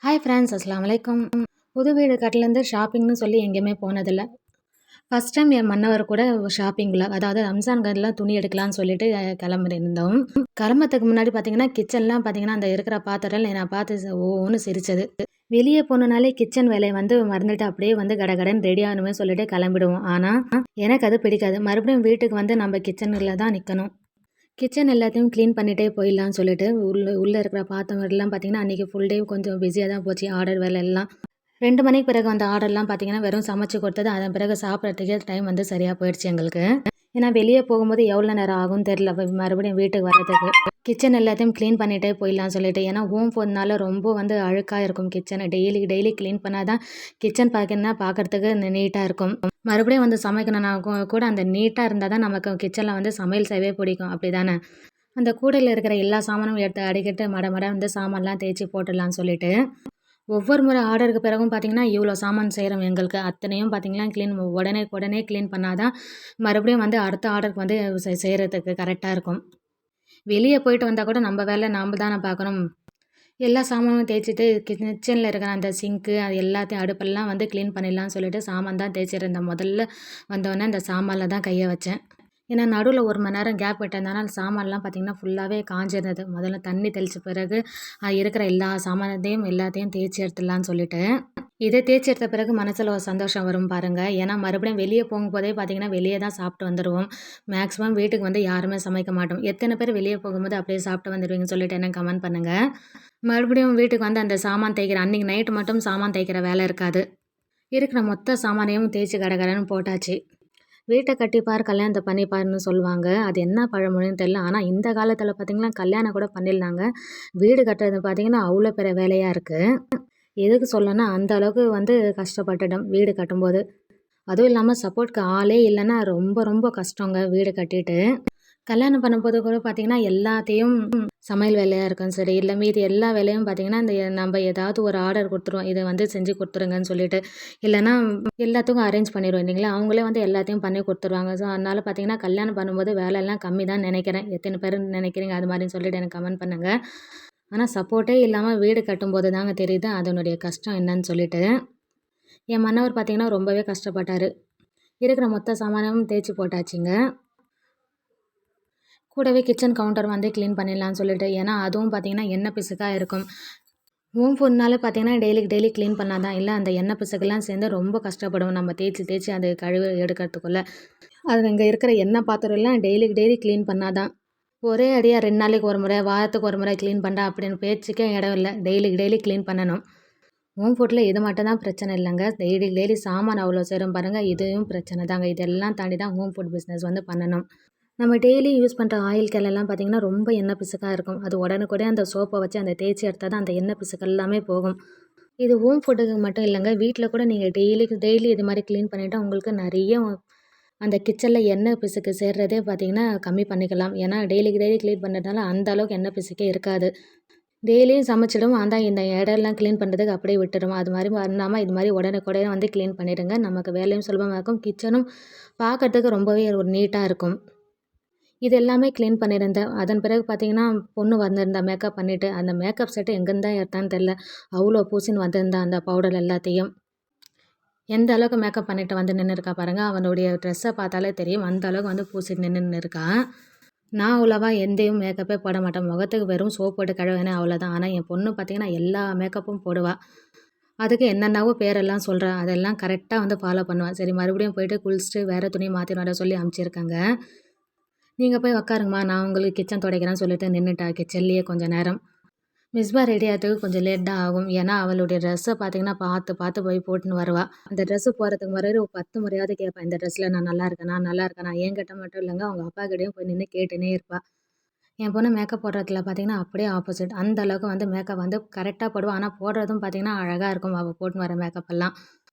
Hi friends, அஸ்ஸலாமு அலைக்கும். புது வீடு கட்டலேருந்து ஷாப்பிங்னு சொல்லி எங்கேயுமே போனதில்ல. ஃபர்ஸ்ட் டைம் என் மன்னவர் கூட ஷாப்பிங்கில, அதாவது ரம்ஜான் கார்டில துணி எடுக்கலான்னு சொல்லிட்டு கிளம்பியிருந்தோம். கிளம்புறதுக்கு முன்னாடி பார்த்தீங்கன்னா, கிச்சன்லாம் பார்த்தீங்கன்னா, அந்த இருக்கிற பாத்திரம்லாம் நான் பார்த்து ஓன்னு சிரிச்சது. வெளியே போனனாலே கிச்சன் வேலைய மறந்துட்டு அப்படியே கடகடன்னு ரெடி ஆகணுமே சொல்லிட்டு கிளம்பிடுவோம். ஆனா, எனக்கு அது பிடிக்காது. மறுபடியும் வீட்டுக்கு நம்ம கிச்சன்ல தான் நிக்கணும். கிச்சன் எல்லாத்தையும் க்ளீன் பண்ணிட்டே போயிடலான்னு சொல்லிட்டு, உள்ள இருக்கிற பாத்திரம்லாம் பார்த்தீங்கன்னா, அன்றைக்கி ஃபுல் டே கொஞ்சம் பிஸியா தான் போச்சு. ஆர்டர் வேலை எல்லாம். 2 மணிக்கு பிறகு வந்த ஆர்டர்லாம் பார்த்தீங்கன்னா, வெறும் சமைச்சு கொடுத்தது. அதன் பிறகு சாப்பிட்றதுக்கே டைம் சரியா போயிடுச்சு எங்களுக்கு. ஏன்னா வெளியே போகும்போது எவ்வளோ நேரம் ஆகும்னு தெரியல. மறுபடியும் வீட்டுக்கு வர்றதுக்கு. கிச்சன் எல்லாத்தையும் க்ளீன் பண்ணிட்டே போயிடலான்னு சொல்லிட்டு. ஏன்னா ஹோம் ஃபோன்னால ரொம்ப அழுக்கா இருக்கும் கிச்சன. டெய்லி டெய்லி க்ளீன் பண்ணா தான் கிச்சன் பார்த்தீங்கன்னா பார்க்கறதுக்கு நீட்டா இருக்கும். மறுபடியும் சமைக்கணும்னா கூட அந்த நீட்டா இருந்தா தான் நமக்கு கிச்சன்ல சமையல் செய்யவே பிடிக்கும். அப்படிதானே? அந்த கூடையில இருக்கிற எல்லா சாமானும் எடுத்து அடிக்கிட்டு மட சாமான்லாம் தேய்ச்சி போட்டுடலான்னு சொல்லிட்டு, ஒவ்வொரு முறை ஆர்டருக்கு பிறகும் பார்த்தீங்கன்னா, இவ்வளோ சாமான் செய்கிறோம் எங்களுக்கு. அத்தனையும் பார்த்தீங்கன்னா, உடனே க்ளீன் பண்ணா தான் மறுபடியும் அடுத்த ஆர்டருக்கு செய்றதுக்கு கரெக்ட்டா இருக்கும். வெளிய போயிட்டு வந்தா கூட நம்ம வேலை நாம தானே பார்க்கணும். எல்லா சாமானும் தேய்ச்சிட்டு கிச்சன்ல இருக்கிற அந்த சிங்க்கு அது எல்லாத்தையும் அடுப்பெல்லாம் க்ளீன் பண்ணிடலான்னு சொல்லிட்டு சாமான் தான் தேய்ச்சிருந்தேன். முதல்ல வந்தோனே அந்த சாமான்ல தான் கைய வச்சேன். ஏன்னா நடுவுல 1 மணி நேரம் கேப் விட்டதுனால அந்த சாமான்லாம் பார்த்தீங்கன்னா, ஃபுல்லாவே காஞ்சிருந்தது. முதல்ல தண்ணி தெளிச்ச பிறகு இருக்கிற எல்லா சாமானத்தையும் எல்லாத்தையும் தேய்ச்சி எடுத்துடலான்னு சொல்லிட்டு, இதை தேய்ச்சி எடுத்த பிறகு மனசுல ஒரு சந்தோஷம் வரும் பாருங்க. ஏன்னா மறுபடியும் வெளிய போகும்போதே பார்த்தீங்கன்னா, வெளிய தான் சாப்பிட்டு வந்துருவோம். மேக்ஸிமம் வீட்டுக்கு யாருமே சமைக்க மாட்டோம். எத்தனை பேர் வெளிய போகும்போது அப்படியே சாப்பிட்டு வந்துருவீங்கன்னு சொல்லிட்டு எனக்கு கமெண்ட் பண்ணுங்க. மறுபடியும் வீட்டுக்கு அந்த சாமான் தேய்க்கிற அன்னைக்கு நைட்டு மட்டும் சாமான் தேய்க்கிற வேலை இருக்காது. இருக்கிற மொத்த சாமானையும் தேய்ச்சி கடகடன்னு போட்டாச்சு. வீட்ட கட்டிப்பார், கல்யாணத்த பண்ணிப்பாருன்னு சொல்லுவாங்க. அது என்ன பழமொழின்னு தெரியல. ஆனா இந்த காலத்தில பார்த்தீங்கன்னா, கல்யாணம் கூட பண்ணிடலாங்க. வீடு கட்டுறது பார்த்தீங்கன்னா, அவ்வளோ பெரிய வேலையா இருக்கு. எதுக்கு சொல்லன்னா, அந்த அளவுக்கு கஷ்டப்பட்டுட்டோம் வீடு கட்டும்போது. அதுவும் இல்லாம சப்போர்ட்க்கு ஆளே இல்லன்னா ரொம்ப ரொம்ப கஷ்டங்க வீடு கட்டிட்டு. கல்யாணம் பண்ணும்போது கூட பார்த்தீங்கன்னா, எல்லாத்தையும் சமையல் வேலையா இருக்கும் சரி, இல்ல மீதி எல்லா வேலையும் பார்த்தீங்கன்னா, நம்ப ஏதாவது ஒரு ஆர்டர் குடுத்துருவோம். இத செஞ்சு குடுத்துருங்கன்னு சொல்லிட்டு. இல்லன்னா எல்லாத்துக்கும் அரேஞ்ச் பண்ணிருவோம் இல்லைங்களா? அவங்களே எல்லாத்தையும் பண்ணி குடுத்துருவாங்க. ஸோ, அதனால பார்த்தீங்கன்னா, கல்யாணம் பண்ணும்போது வேலைலாம் கம்மி தான் நெனைக்கிறேன். எத்தன பேர் நெனைக்கிறீங்க அது மாரின்னு சொல்லிட்டு எனக்கு கமெண்ட் பண்ணுங்க. ஆனா சப்போர்ட்டே இல்லாம வீடு கட்டும்போது தாங்க தெரியுது அதனுடைய கஷ்டம் என்னன்னு சொல்லிட்டு. என் மன்னவர் பார்த்தீங்கன்னா, ரொம்பவே கஷ்டப்பட்டாரு. இருக்கிற மொத்த சாமானையும் தேய்ச்சு போட்டாச்சுங்க. கூடவே கிச்சன் கவுண்டர் க்ளீன் பண்ணிடலான்னு சொல்லிட்டு. ஏன்னா, அதுவும் பார்த்தீங்கன்னா, எண்ணெய் பிசுக்கா இருக்கும். ஹோம் ஃபுட்னாலே பார்த்தீங்கன்னா, டெய்லிக்கு டெய்லி க்ளீன் பண்ணா தான். இல்ல அந்த எண்ணெய் பிசுக்கெல்லாம் சேர்ந்து ரொம்ப கஷ்டப்படுவோம். நம்ம தேய்ச்சு தேய்ச்சு அது கழுவி எடுக்கிறதுக்குள்ள. அது அங்க இருக்கிற எண்ணெய் பாத்திரம்லாம் டெய்லிக்கு டெய்லி க்ளீன் பண்ணா தான். ஒரே அடியா 2 நாளைக்கு ஒரு முறை, வாரத்துக்கு ஒரு முறை க்ளீன் பண்றா அப்படின்னு பேச்சுக்கே இடம் இல்ல. டெய்லிக்கு டெய்லி க்ளீன் பண்ணணும். ஹோம் ஃபுட்ல இது மட்டும் தான் பிரச்சனை இல்லங்க. டெய்லிக்கு டெய்லி சாமான் அவ்வளோ சேரும் பாருங்க. இதுவும் பிரச்சனை தாங்க. இதெல்லாம் தாண்டி தான் ஹோம் ஃபுட் பிஸ்னஸ் பண்ணணும். நம்ம டெய்லி யூஸ் பண்ணுற ஆயில் கேன்லலாம் பார்த்தீங்கன்னா, ரொம்ப எண்ணெய் பிசுக்கா இருக்கும். அது உடனுக்குடனே அந்த சோப்பை வச்சு அந்த தேய்ச்சி எடுத்தா தான் அந்த எண்ணெய் பிசுக்கு எல்லாமே போகும். இது ஹோம் ஃபுட்டுக்கு மட்டும் இல்லங்க. வீட்ல கூட நீங்க டெய்லிக்கு டெய்லி இது மாரி க்ளீன் பண்ணிட்டா உங்களுக்கு நெறைய அந்த கிச்சன்ல எண்ணெய் பிசுக்கு சேர்றதே பார்த்தீங்கன்னா, கம்மி பண்ணிக்கலாம். ஏன்னா டெய்லிக்கு டெய்லி க்ளீன் பண்ணுறதுனால அந்த அளவுக்கு எண்ணெய் பிசுக்கே இருக்காது. டெய்லியும் சமைச்சிடுவோம். அதான் இந்த இடம்லாம் க்ளீன் பண்ணுறதுக்கு அப்படியே விட்டுருவோம். அது மாரி பண்ணாம இது மாரி உடனுக்குடனே க்ளீன் பண்ணிடுங்க. நமக்கு வேலையும் சுலபமா இருக்கும். கிச்சனும் பார்க்கறதுக்கு ரொம்பவே ஒரு நீட்டா இருக்கும். இது எல்லாமே க்ளீன் பண்ணியிருந்தேன். அதன் பிறகு பார்த்தீங்கன்னா, பொண்ணு வந்திருந்தா மேக்கப் பண்ணிட்டு. அந்த மேக்கப் செட்டு எங்கேருந்து தான் எடுத்தான்னு தெரியல. அவ்வளோ பூசின்னு வந்திருந்தா அந்த பவுடர் எல்லாத்தையும். எந்த அளவுக்கு மேக்கப் பண்ணிட்டு நின்னுருக்கா பாருங்க. அவனுடைய ட்ரெஸ்ஸ பார்த்தாலே தெரியும். அந்த அளவுக்கு பூசிட்டு நின்னுன்னு இருக்கா. நான் அவ்வளவா எந்தயும் மேக்கப்பே போட மாட்டேன். முகத்துக்கு வெறும் சோப் போட்டு கழுவினேன் அவ்வளோதான். ஆனா என் பொண்ணு பார்த்தீங்கன்னா, எல்லா மேக்கப்பும் போடுவா. அதுக்கு என்னென்னவோ பேரெல்லாம் சொல்றா. அதெல்லாம் கரெக்ட்டா ஃபாலோ பண்ணுவா. சரி மறுபடியும் போயிட்டு குளிச்சுட்டு வேற துணி மாத்தின்னு வர சொல்லி அனுப்பிச்சிருக்கேங்க. நீங்க போய் உட்காருங்கம்மா, நான் உங்களுக்கு கிச்சன் துடைக்கிறேன்னு சொல்லிட்டு நின்னுட்டா கிச்சன்லயே கொஞ்ச நேரம். மிஸ்பா ரெடி ஆகறதுக்கு கொஞ்சம் லேட் தான் ஆகும். ஏன்னா, அவளுடைய ட்ரெஸ்ஸ பார்த்தீங்கன்னா, பார்த்து பார்த்து போய் போட்டுன்னு வருவா. அந்த ட்ரெஸ்ஸு போடுறதுக்கு முன்னாடி ஒரு 10 முறையாவது கேட்பா. இந்த ட்ரெஸ்ல நான் நல்லா இருக்கேனா? நல்லா இருக்கேனா? என்கிட்ட மட்டும் இல்லங்க, அவங்க அப்பாகிட்டயும் போய் நின்னு கேட்டுன்னே இருப்பா. என் பொண்ணு மேக்கப் போடுறதுல பார்த்தீங்கன்னா, அப்படியே ஆப்போசிட். அந்த அளவுக்கு மேக்கப் கரெக்ட்டா போடுவா. ஆனா, போடுறதும் பார்த்தீங்கன்னா, அழகா இருக்கும். அவ போட்டுன்னு வர மேக்கப் எல்லாம்.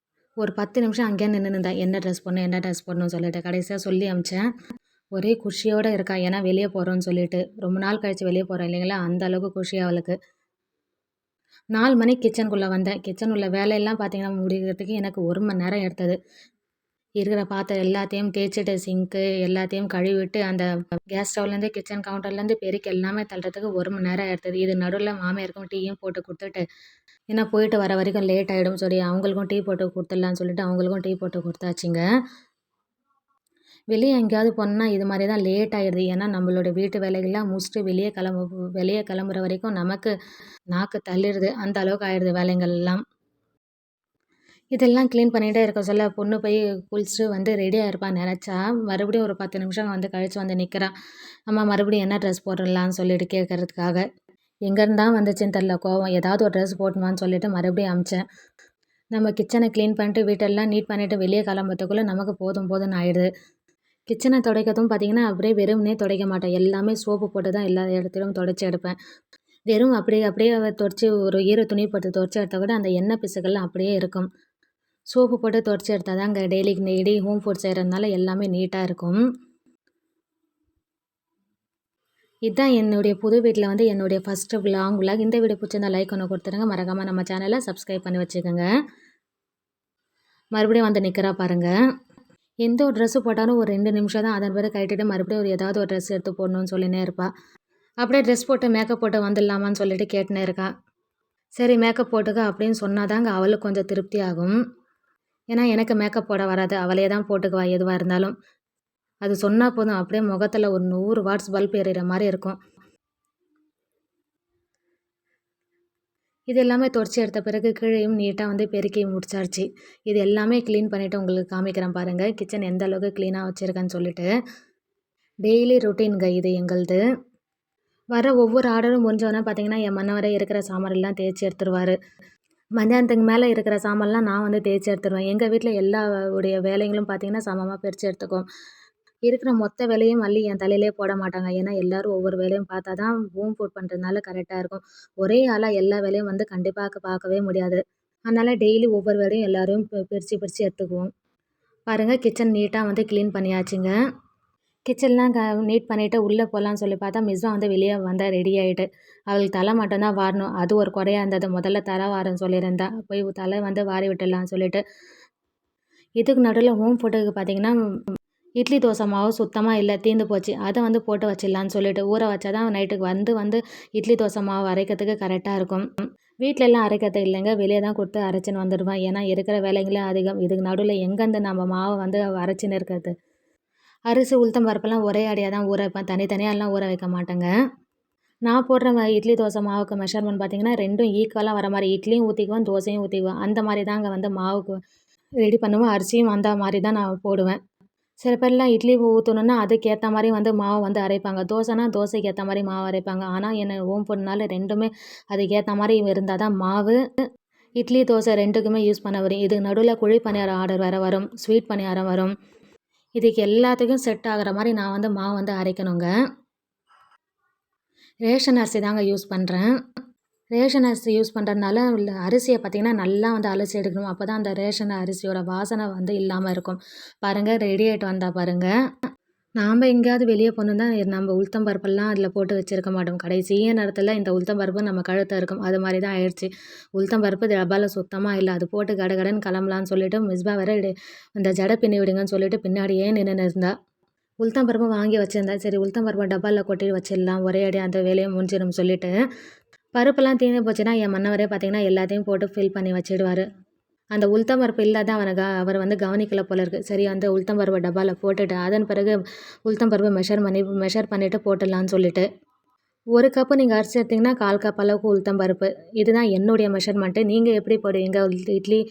ஒரு 10 நிமிஷம் அங்கேயே நின்னுன்னு இருந்தா. என்ன ட்ரெஸ் போடணும்? என்ன ட்ரெஸ் போடணும்னு சொல்லிட்டு. கடைசியா சொல்லி அனுப்பிச்சேன். ஒரே குஷியோட இருக்கா. ஏன்னா வெளிய போறோம்ன்னு சொல்லிட்டு. ரொம்ப நாள் கழிச்சு வெளிய போறோம் இல்லைங்களா? அந்த அளவுக்கு குஷி அவளுக்கு. 4 மணிக்கு கிச்சனுக்குள்ள வந்தேன். கிச்சன் உள்ள வேலையெல்லாம் பார்த்தீங்கன்னா, முடிக்கிறதுக்கு எனக்கு 1 மணி நேரம் எடுத்தது. இருக்கிற பாத்திரம் எல்லாத்தையும் தேய்ச்சிட்டு சிங்க்கு எல்லாத்தையும் கழுவிட்டு அந்த கேஸ் ஸ்டவ்லேருந்து கிச்சன் கவுண்டர்லேருந்து பெருக்கி எல்லாமே தள்ளுறதுக்கு 1 மணி நேரம் எடுத்தது. இது நடுவில் மாமியாருக்கும் டீயும் போட்டு கொடுத்துட்டு, ஏன்னா போயிட்டு வர வரைக்கும் லேட் ஆகிடும் சொல்லி அவங்களுக்கும் டீ போட்டு கொடுத்துடலான்னு சொல்லிட்டு அவங்களுக்கும் டீ போட்டு கொடுத்தாச்சுங்க. வெளியே எங்கேயாவது போனோம்னா இது மாதிரி தான் லேட் ஆகிடுது. ஏன்னா நம்மளோட வீட்டு வேலைகள்லாம் முடிச்சுட்டு வெளியே கிளம்புற வரைக்கும் நமக்கு நாக்கு தள்ளிடுது. அந்த அளவுக்கு ஆயிடுது வேலைகள் எல்லாம். இதெல்லாம் க்ளீன் பண்ணிகிட்டே இருக்க சொல்ல பொண்ணு போய் குளிச்சுட்டு வந்து ரெடியாக இருப்பான்னு நினச்சா மறுபடியும் ஒரு 10 நிமிஷம் வந்து கழித்து வந்து நிற்கிறா. அம்மா மறுபடியும் என்ன ட்ரெஸ் போட்டுடலான்னு சொல்லிட்டு கேட்கறதுக்காக. எங்கேருந்தா வந்துச்சுன்னு தெரில கோவம். ஏதாவது ஒரு ட்ரெஸ் போட்டுமான்னு சொல்லிட்டு மறுபடியும் அமிச்சேன். நம்ம கிச்சனை க்ளீன் பண்ணிட்டு வீட்டெல்லாம் நீட் பண்ணிவிட்டு வெளியே கிளம்புறதுக்குள்ளே நமக்கு போதும் போதும்னு ஆயிடுது. கிச்சனை துடைக்கிறதும் பார்த்திங்கன்னா அப்படியே வெறும்னே துடைக்க மாட்டேன். எல்லாமே சோப்பு போட்டு தான் எல்லா இடத்துலையும் துடைச்சி எடுப்பேன். வெறும் அப்படியே துடைச்சி ஒரு ஈர துணி போட்டு துடைச்சி எடுத்தால் கூட அந்த எண்ணெய் பிசுக்கள்லாம் அப்படியே இருக்கும். சோப்பு போட்டு துடைச்சி எடுத்தால் தான் அங்கே டெய்லி ஹோம் ஃபுட் செய்கிறதுனால எல்லாமே நீட்டாக இருக்கும். இதுதான் என்னுடைய புது வீட்டில் வந்து என்னுடைய ஃபஸ்ட்டு விலாக். இந்த வீடியோ பிடிச்சிருந்தா லைக் ஒன்று கொடுத்துருங்க. மறக்காமல் நம்ம சேனலை சப்ஸ்கிரைப் பண்ணி வச்சுக்கோங்க. மறுபடியும் வந்து நிற்கிறா பாருங்கள். எந்த ஒரு ட்ரெஸ்ஸு போட்டாலும் ஒரு 2 நிமிஷம் தான். அதன் பிறகு கட்டிட்டு மறுபடியும் ஏதாவது ஒரு ட்ரெஸ் எடுத்து போடணும்னு சொல்லினே இருப்பாள். அப்படியே ட்ரெஸ் போட்டு மேக்கப் போட்டு வந்துடலாமான்னு சொல்லிட்டு கேட்டுனே இருக்கா. சரி மேக்கப் போட்டுக்க அப்படின்னு சொன்னால் தாங்க அவளுக்கு கொஞ்சம் திருப்தி ஆகும். ஏன்னா எனக்கு மேக்கப் போட வராது. அவளே தான் போட்டுக்குவா எதுவாக இருந்தாலும். அது சொன்னால் போதும் அப்படியே முகத்தில் ஒரு 100 வாட்ஸ் பல்ப் எறிகிற மாதிரி இருக்கும். இது எல்லாமே துடைச்சி எடுத்த பிறகு கீழேயும் நீட்டாக வந்து பெருக்கி முடிச்சாச்சு. இது எல்லாமே க்ளீன் பண்ணிவிட்டு உங்களுக்கு காமிக்கிறேன் பாருங்கள். கிச்சன் எந்த அளவுக்கு க்ளீனாக வச்சுருக்கேன்னு சொல்லிட்டு. டெய்லி ரொட்டீனுங்க இது எங்களுது. வர ஒவ்வொரு ஆர்டரும் முடிஞ்சோன்னா பார்த்திங்கன்னா என் மன்னவரே இருக்கிற சாமானெல்லாம் தேய்ச்சி எடுத்துருவார். மத்தியானத்துக்கு மேலே இருக்கிற சாமான்லாம் நான் வந்து தேய்ச்சி எடுத்துருவேன். எங்கள் வீட்டில் எல்லா உடைய வேலைகளும் பார்த்திங்கன்னா சமமாக பிரித்து எடுத்துக்கும். இருக்கிற மொத்த வேலையும் அள்ளி என் தலையிலே போட மாட்டாங்க. ஏன்னா எல்லோரும் ஒவ்வொரு வேலையும் பார்த்தா தான் ஹோம் ஃபுட் பண்ணுறதுனால கரெக்டாக இருக்கும். ஒரே ஆளாக எல்லா வேலையும் வந்து கண்டிப்பாக பார்க்கவே முடியாது. அதனால் டெய்லி ஒவ்வொரு வேலையும் எல்லோரும் பிரித்து எடுத்துக்குவோம். பாருங்கள் கிச்சன் நீட்டாக வந்து க்ளீன் பண்ணியாச்சுங்க. கிச்சன்லாம் நீட் பண்ணிவிட்டு உள்ளே போகலான்னு சொல்லி பார்த்தா மிஸ்ஸும் வந்து வெளியே வந்தால் ரெடி ஆகிட்டு. அவளுக்கு தலை மட்டும்தான் வாரணும். அது ஒரு குறையாக இருந்தது. முதல்ல தலை வாரன்னு சொல்லியிருந்தா. போய் தலை வந்து வாரி விட்டுடலான்னு சொல்லிட்டு. இதுக்கு நடுவில் ஹோம் ஃபுட்டுக்கு பார்த்திங்கன்னா இட்லி தோசை மாவு சுத்தமாக இல்லை, தீர்ந்து போச்சு. அதை வந்து போட்டு வச்சிடலான்னு சொல்லிட்டு ஊற வச்சா தான் நைட்டுக்கு வந்து இட்லி தோசை மாவு அரைக்கிறதுக்கு கரெக்டாக இருக்கும். வீட்டிலலாம் அரைக்கிறது இல்லைங்க, வெளியே தான் கொடுத்து அரைச்சின்னு வந்துடுவேன். ஏன்னா இருக்கிற வேலைங்களே அதிகம். இதுக்கு நடுவில் எங்கேருந்து நம்ம மாவை வந்து அரைச்சின்னு இருக்கிறது. அரிசி உளுத்தம் பருப்பெல்லாம் ஒரே அடியாக தான் ஊற வைப்பேன். தனித்தனியாகலாம் ஊற வைக்க மாட்டேங்க. நான் போடுற இட்லி தோசை மாவுக்கு மெஷர்மெண்ட் பார்த்திங்கன்னா 2ம் ஈக்குவலாக வர மாதிரி இட்லியும் ஊற்றிக்குவேன், தோசையும் ஊற்றிக்குவேன். அந்த மாதிரி தாங்க வந்து மாவுக்கு ரெடி பண்ணுவேன். அரிசியும் அந்த மாதிரி தான் நான் போடுவேன். சில பேர்லாம் இட்லி ஊற்றணுன்னா அதுக்கேற்ற மாதிரி வந்து மாவு வந்து அரைப்பாங்க. தோசைனா தோசைக்கு ஏற்ற மாதிரி மாவு அரைப்பாங்க. ஆனால் என்ன ஹோம் ஃபுட்னால 2மே அதுக்கேற்ற மாதிரி இருந்தால் தான் மாவு இட்லி தோசை 2க்குமே யூஸ் பண்ண வரும். இதுக்கு நடுவில் குழி பணியாரம் ஆர்டர் வேறு வரும், ஸ்வீட் பணியாரம் வரும். இதுக்கு எல்லாத்துக்கும் செட் ஆகிற மாதிரி நான் வந்து மாவு வந்து அரைக்கணுங்க. ரேஷன் அரிசி தாங்க யூஸ் பண்ணுறேன். ரேஷன் அரிசி யூஸ் பண்ணுறதுனால அரிசியை பார்த்திங்கன்னா நல்லா வந்து அலசி எடுக்கணும். அப்போ தான் அந்த ரேஷன் அரிசியோட வாசனை வந்து இல்லாமல் இருக்கும். பாருங்கள் ரெடி ஆகிட்டு வந்தால் பாருங்கள். நாம் எங்கேயாவது வெளியே போகணும் தான் நம்ம உளுத்தம் பருப்பெல்லாம் அதில் போட்டு வச்சுருக்க மாட்டோம். கடைசிய நேரத்தில் இந்த உளுத்தம் பருப்பு நம்ம கழுத்தை இருக்கும். அது மாதிரி தான் ஆயிடுச்சு. உளுத்தம் பருப்பு டப்பாவில் சுத்தமாக இல்லை. அது போட்டு கடகடன்னு கிளம்பலான்னு சொல்லிட்டு மிஸ்பா வேறு இந்த ஜடை பின்னி விடுங்கன்னு சொல்லிட்டு பின்னாடியே நின்று இருந்தா. உளுத்தம் பருப்பு வாங்கி வச்சுருந்தேன். சரி உளுத்தம் பருப்பை டப்பாவில் கொட்டி வச்சிடலாம், ஒரே அடி அந்த வேலையை முடிஞ்சிடும் சொல்லிட்டு. பருப்பெல்லாம் தீர்ந்து போச்சுன்னா என் மன்னவரே பார்த்திங்கன்னா எல்லாத்தையும் போட்டு ஃபில் பண்ணி வச்சிடுவார். அந்த உளுத்தம் பருப்பு இல்லாத அவர் வந்து கவனிக்கல போல இருக்குது. சரி அந்த உளுத்தம் பருப்பை டப்பாவில் போட்டுட்டு அதன் பிறகு உளுத்தம் பருப்பை மெஷர் பண்ணிவிட்டு போட்டுடலான்னு சொல்லிட்டு. 1 கப்பு நீங்கள் அரிசி எடுத்திங்கன்னா 1/4 கப் அளவுக்கு உளுத்தம் பருப்பு. இதுதான் என்னுடைய மெஷர்மெண்ட்டு. நீங்கள் எப்படி போடுவீங்க, இட்லி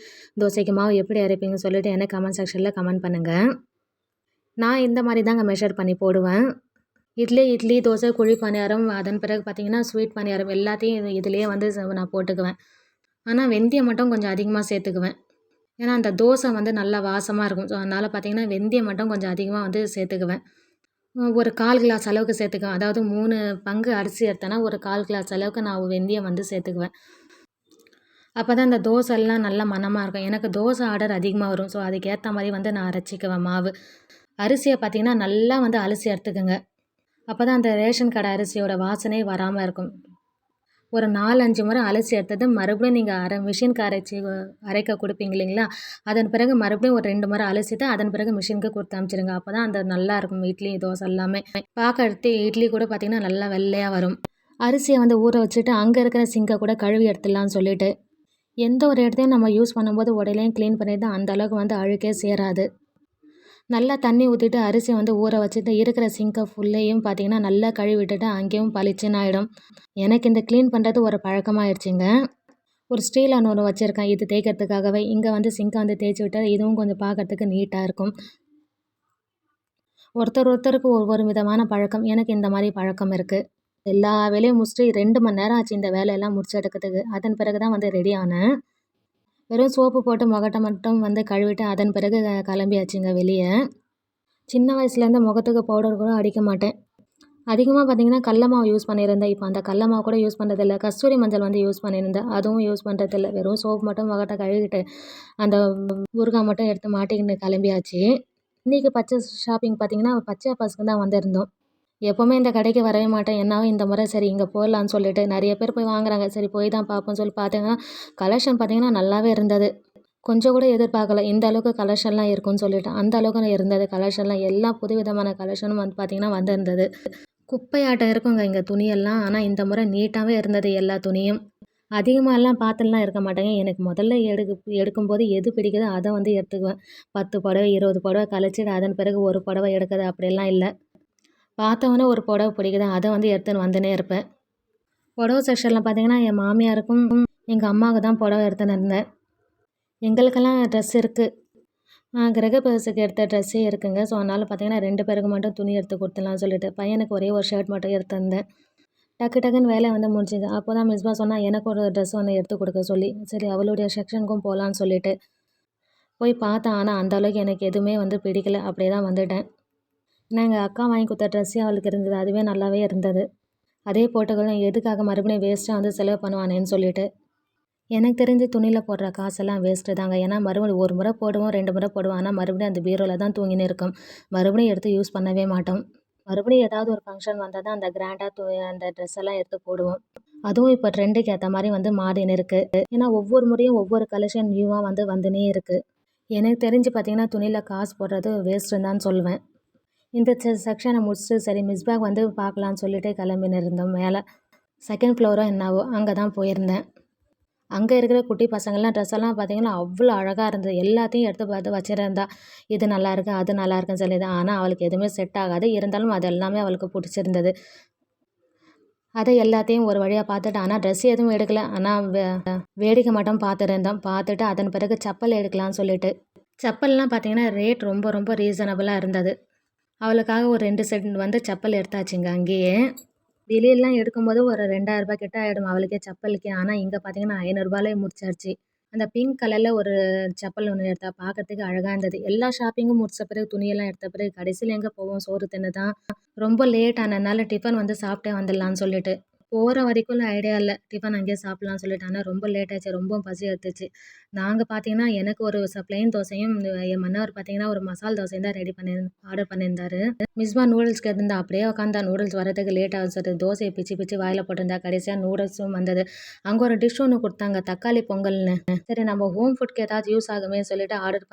தோசைக்கு மாவு எப்படி அரைப்பீங்கன்னு சொல்லிட்டு எனக்கு கமெண்ட் செக்ஷனில் கமெண்ட் பண்ணுங்கள். நான் இந்த மாதிரி தாங்க மெஷர் பண்ணி போடுவேன். இட்லி தோசை குழி பணியாரம் அதன் பிறகு பார்த்திங்கன்னா ஸ்வீட் பணியாரம் எல்லாத்தையும் இதுலேயே வந்து நான் போட்டுக்குவேன். ஆனால் வெந்தயம் மட்டும் கொஞ்சம் அதிகமாக சேர்த்துக்குவேன். ஏன்னா அந்த தோசை வந்து நல்லா வாசமாக இருக்கும். ஸோ அதனால் பார்த்திங்கன்னா வெந்தயம் மட்டும் கொஞ்சம் அதிகமாக வந்து சேர்த்துக்குவேன். ஒரு 1/4 கிளாஸ் அளவுக்கு சேர்த்துக்குவேன். அதாவது 3 பங்கு அரிசி எடுத்தேன்னா ஒரு 1/4 கிளாஸ் அளவுக்கு நான் வெந்தயம் வந்து சேர்த்துக்குவேன். அப்போ தான் அந்த தோசைலாம் நல்லா மணமாக இருக்கும். எனக்கு தோசை ஆர்டர் அதிகமாக வரும். ஸோ அதுக்கேற்ற மாதிரி வந்து நான் அரைச்சிக்குவேன் மாவு. அரிசியை பார்த்திங்கன்னா நல்லா வந்து அலசி எடுத்துக்குங்க. அப்போ தான் அந்த ரேஷன் கடை அரிசியோட வாசனை வராமல் இருக்கும். ஒரு 4, 5 முறை அலசி எடுத்தது மறுபடியும் நீங்கள் மிஷினுக்கு அரைக்க கொடுப்பீங்க இல்லைங்களா? அதன் பிறகு மறுபடியும் ஒரு 2 முறை அலசிட்டு அதன் பிறகு மிஷினுக்கு கொடுத்து அனுப்பிச்சிடுங்க. அப்போ தான் அந்த நல்லாயிருக்கும் இட்லி, தோசை எல்லாமே. பார்க்கறதுக்கு இட்லி கூட பார்த்திங்கன்னா நல்லா வெள்ளையாக வரும். அரிசியை வந்து ஊற வச்சுட்டு அங்கே இருக்கிற சிங்கை கூட கழுவி எடுத்துடலான்னு சொல்லிட்டு எந்த ஒரு இடத்தையும் நம்ம யூஸ் பண்ணும்போது உடலையும் க்ளீன் பண்ணிட்டு அந்த அளவுக்கு வந்து அழுக்கே சேராது. நல்லா தண்ணி ஊற்றிட்டு அரிசியை வந்து ஊற வச்சுட்டு இருக்கிற சிங்கை ஃபுல்லையும் பார்த்திங்கன்னா நல்லா கழுவி விட்டுட்டு அங்கேயும் பளிச்சுன்னு ஆகிடும். எனக்கு இந்த க்ளீன் பண்ணுறது ஒரு பழக்கமாகிடுச்சிங்க. ஒரு ஸ்டீல் ஒன்று வச்சுருக்கேன் இது தேய்க்கிறதுக்காகவே. இங்கே வந்து சிங்கை வந்து தேய்ச்சி விட்டால் இதுவும் கொஞ்சம் பார்க்கறதுக்கு நீட்டாக இருக்கும். ஒருத்தருக்கு ஒவ்வொரு விதமான பழக்கம். எனக்கு இந்த மாதிரி பழக்கம் இருக்குது. எல்லா வேலையும் முடிச்சுட்டு 2 மணி நேரம் ஆச்சு இந்த வேலையெல்லாம் முடிச்சு எடுக்கிறதுக்கு. அதன் பிறகு தான் வந்து ரெடி ஆனேன். வெறும் சோப்பு போட்டு முகத்தை மட்டும் வந்து கழுவிட்டு அதன் பிறகு கிளம்பியாச்சுங்க வெளியே. சின்ன வயசுலேருந்து முகத்துக்கு பவுடர் கூட அடிக்க மாட்டேன். அதிகமாக பார்த்திங்கன்னா கடல மாவு யூஸ் பண்ணியிருந்தேன். இப்போ அந்த கடல மாவு கூட யூஸ் பண்ணுறதில்ல. கஸ்தூரி மஞ்சள் வந்து யூஸ் பண்ணியிருந்தேன். அதுவும் யூஸ் பண்ணுறதில்ல. வெறும் சோப்பு மட்டும் முகத்தை கழுவிட்டு அந்த ஊறுகாய் மட்டும் எடுத்து மாட்டிக்கின்னு கிளம்பியாச்சு. இன்றைக்கி பர்ச்சேஸ் ஷாப்பிங் பார்த்திங்கன்னா பச்சை பசுக்கு தான் வந்திருந்தோம். எப்போவுமே இந்த கடைக்கு வரவே மாட்டேன். என்னாவும் இந்த முறை சரி இங்கே போடலான்னு சொல்லிட்டு நிறைய பேர் போய் வாங்குறாங்க. சரி போய் தான் பார்ப்போம்னு சொல்லி பார்த்தீங்கன்னா கலெக்ஷன் பார்த்திங்கன்னா நல்லாவே இருந்தது. கொஞ்சம் கூட எதிர்பார்க்கல இந்த அளவுக்கு கலெக்ஷன்லாம் இருக்குன்னு சொல்லிட்டு. அந்த அளவுக்கு இருந்தது கலெக்ஷன்லாம். எல்லா புதுவிதமான கலெக்ஷனும் வந்து பார்த்திங்கன்னா வந்திருந்தது. குப்பையாட்டம் இருக்குங்க இங்கே துணியெல்லாம். ஆனால் இந்த முறை நீட்டாகவே இருந்தது எல்லா துணியும். அதிகமாகலாம் பார்த்துலாம் இருக்க மாட்டேங்க. எனக்கு முதல்ல எடுக்கும்போது எது பிடிக்குதோ அதை வந்து எடுத்துக்குவேன். 10 புடவை 20 புடவை கழிச்சிட்டு அதன் பிறகு ஒரு புடவை எடுக்கிறது அப்படியெல்லாம் இல்லை. பார்த்தவொன்னே ஒரு புடவை பிடிக்குது அதை வந்து எடுத்துன்னு வந்துனே இருப்பேன். புடவை செக்ஷனில் பார்த்திங்கன்னா என் மாமியாருக்கும் எங்கள் அம்மாவுக்கு தான் புடவை எடுத்துன்னு இருந்தேன். எங்களுக்கெல்லாம் ட்ரெஸ் இருக்குது. கிரகப்பிரவேசத்துக்கு எடுத்த ட்ரெஸ்ஸே இருக்குங்க. ஸோ அதனால் பார்த்திங்கன்னா 2 பேருக்கு மட்டும் துணி எடுத்து கொடுத்துடலாம்னு சொல்லிட்டு பையனுக்கு ஒரே ஒரு ஷர்ட் மட்டும் எடுத்திருந்தேன். டக்குன்னு வேலை வந்து முடிஞ்சிது. அப்போ தான் மிஸ்பா சொன்னால் எனக்கு ஒரு ட்ரெஸ் ஒன்று எடுத்து கொடுக்க சொல்லி. சரி அவளுடைய செக்ஷனுக்கும் போகலான்னு சொல்லிட்டு போய் பார்த்தேன். ஆனால் அந்தளவுக்கு எனக்கு எதுவுமே வந்து பிடிக்கல. அப்படியே தான் வந்துட்டேன். ஏன்னா எங்கள் அக்கா வாங்கி கொடுத்த ட்ரெஸ்ஸே அவளுக்கு இருந்தது. அதுவே நல்லாவே இருந்தது. அதே போட்டுக்கலாம் எதுக்காக மறுபடியும் வேஸ்ட்டாக வந்து செலவு பண்ணுவானேன்னு சொல்லிட்டு. எனக்கு தெரிஞ்சு துணியில் போடுற காசெல்லாம் வேஸ்ட்டு தாங்க. ஏன்னா மறுபடியும் ஒரு முறை போடுவோம் 2 முறை போடுவோம். ஆனால் மறுபடியும் அந்த பீரோவில் தான் தூங்கின்னு இருக்கும். மறுபடியும் எடுத்து யூஸ் பண்ணவே மாட்டோம். மறுபடியும் ஏதாவது ஒரு ஃபங்க்ஷன் வந்தால் தான் அந்த கிராண்டாக அந்த ட்ரெஸ் எல்லாம் எடுத்து போடுவோம். அதுவும் இப்போ ட்ரெண்டுக்கு ஏற்ற மாதிரி வந்து மாறின்னு இருக்குது. ஏன்னா ஒவ்வொரு முறையும் ஒவ்வொரு கலெக்ஷன் நியூவாக வந்துனே இருக்குது. எனக்கு தெரிஞ்சு பார்த்திங்கன்னா துணியில் காசு போடுறது வேஸ்ட்டுன்னு தான் சொல்லுவேன். இந்த செக்ஷனை முடிச்சுட்டு சரி மிஸ்பேக் வந்து பார்க்கலான்னு சொல்லிட்டு கிளம்பின்னு இருந்தோம். மேலே 2nd ஃப்ளோரோ என்னவோ அங்கே தான் போயிருந்தேன். அங்கே இருக்கிற குட்டி பசங்கள்லாம் ட்ரெஸ் எல்லாம் பார்த்திங்கன்னா அவ்வளோ அழகாக இருந்தது. எல்லாத்தையும் எடுத்து பார்த்து வச்சுருந்தா. இது நல்லாயிருக்கு அது நல்லாயிருக்குன்னு சொல்லிதான். ஆனால் அவளுக்கு எதுவுமே செட் ஆகாது. இருந்தாலும் அது எல்லாமே அவளுக்கு பிடிச்சிருந்தது. அதை எல்லாத்தையும் ஒரு வழியாக பார்த்துட்டு ஆனால் ட்ரெஸ் எதுவும் எடுக்கல. ஆனால் வேடிக்கை மட்டும் பார்த்துருந்தோம். பார்த்துட்டு அதன் பிறகு செப்பல் எடுக்கலான்னு சொல்லிட்டு. செப்பல்லாம் பார்த்திங்கன்னா ரேட் ரொம்ப ரொம்ப ரீசனபிளாக இருந்தது. அவளுக்காக ஒரு 2 செட் வந்து செப்பல் எடுத்தாச்சுங்க அங்கேயே. வெளியெல்லாம் எடுக்கும்போது ஒரு 2000 ரூபாய் கிட்ட ஆகிடும் அவளுக்கே செப்பலுக்கே. ஆனால் இங்கே பார்த்திங்கன்னா 500 ரூபாயிலே முடிச்சாச்சு. அந்த பிங்க் கலரில் ஒரு செப்பல் ஒன்று எடுத்தா பார்க்கறதுக்கு அழகாக இருந்தது. எல்லா ஷாப்பிங்கும் முடிச்ச பிறகு துணியெல்லாம் எடுத்த பிறகு கடைசியில் எங்கே போவோம் சோறு தின்னு தான். ரொம்ப லேட் ஆனதுனால டிஃபன் வந்து சாப்பிட்டே வந்துடலான்னு சொல்லிட்டு. போகிற வரைக்கும் ஐடியா இல்லை டிஃபன் அங்கேயே சாப்பிட்லான்னு சொல்லிட்டு. ஆனால் ரொம்ப லேட் ஆச்சு. ரொம்ப பசி எடுத்துச்சு. நாங்கள் பார்த்திங்கன்னா எனக்கு ஒரு ப்ளைன் தோசையும் என் மன்னவர் பார்த்திங்கன்னா ஒரு மசால் தோசையும் தான் ஆர்டர் பண்ணியிருந்தாரு. மிஸ்பா நூடுல்ஸ் கேட்டிருந்தா. அப்படியே உட்காந்தா நூடுல்ஸ் வரதுக்கு லேட் ஆகும் சொல்லிட்டு தோசையை பிச்சு வாயில் போட்டிருந்தா. கடைசியாக நூடுல்ஸும் வந்தது. அங்கே ஒரு டிஷ் ஒன்று கொடுத்தாங்க தக்காளி பொங்கல்னு. சரி நம்ம ஹோம் ஃபுட்க்கு ஏதாவது யூஸ் ஆகுமே சொல்லிட்டு ஆர்டர்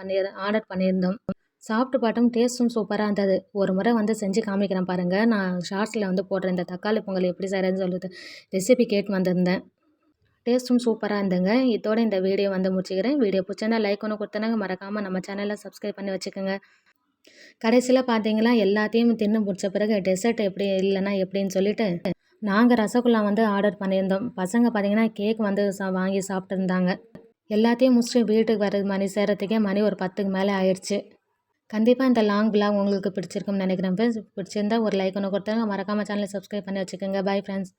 பண்ணியிருந்தோம். சாப்பிட்டு பார்த்தோம். டேஸ்ட்டும் சூப்பராக இருந்தது. ஒரு முறை வந்து செஞ்சு காமிக்கிறேன் பாருங்கள். நான் ஷார்ட்ஸில் வந்து போடுறேன் இந்த தக்காளி பொங்கல் எப்படி செய்கிறேன்னு சொல்லிட்டு ரெசிபி கேட்டு வந்திருந்தேன். டேஸ்ட்டும் சூப்பராக இருந்ததுங்க. இதோட இந்த வீடியோ வந்து முடிச்சுக்கிறேன். வீடியோ பிடிச்சிருந்தா லைக் ஒன்று கொடுத்தனாங்க. மறக்காமல் நம்ம சேனலை சப்ஸ்கிரைப் பண்ணி வச்சுக்கோங்க. கடைசியில் பார்த்தீங்கன்னா எல்லாத்தையும் தின்னு முடிச்ச பிறகு டெசர்ட் எப்படி இல்லைன்னா எப்படின்னு சொல்லிட்டு நாங்கள் ரசகுல்லா வந்து ஆர்டர் பண்ணியிருந்தோம். பசங்க பார்த்தீங்கன்னா கேக் வந்து வாங்கி சாப்பிட்டுருந்தாங்க. எல்லாத்தையும் முடிச்சுட்டு வீட்டுக்கு வர மணி சேரத்துக்கே மணி ஒரு 10க்கு மேலே ஆயிடுச்சு. கண்டிப்பாக இந்த லாங் விலாக் உங்களுக்கு பிடிச்சிருக்கும்னு நினைக்கிறேன் ஃப்ரெண்ட்ஸ். பிடிச்சிருந்தா ஒரு லைக் ஒன்று கொடுத்தாங்க. மறக்காமல் சேனலை சப்ஸ்கிரைப் பண்ணி வச்சுக்கோங்க. Bye friends.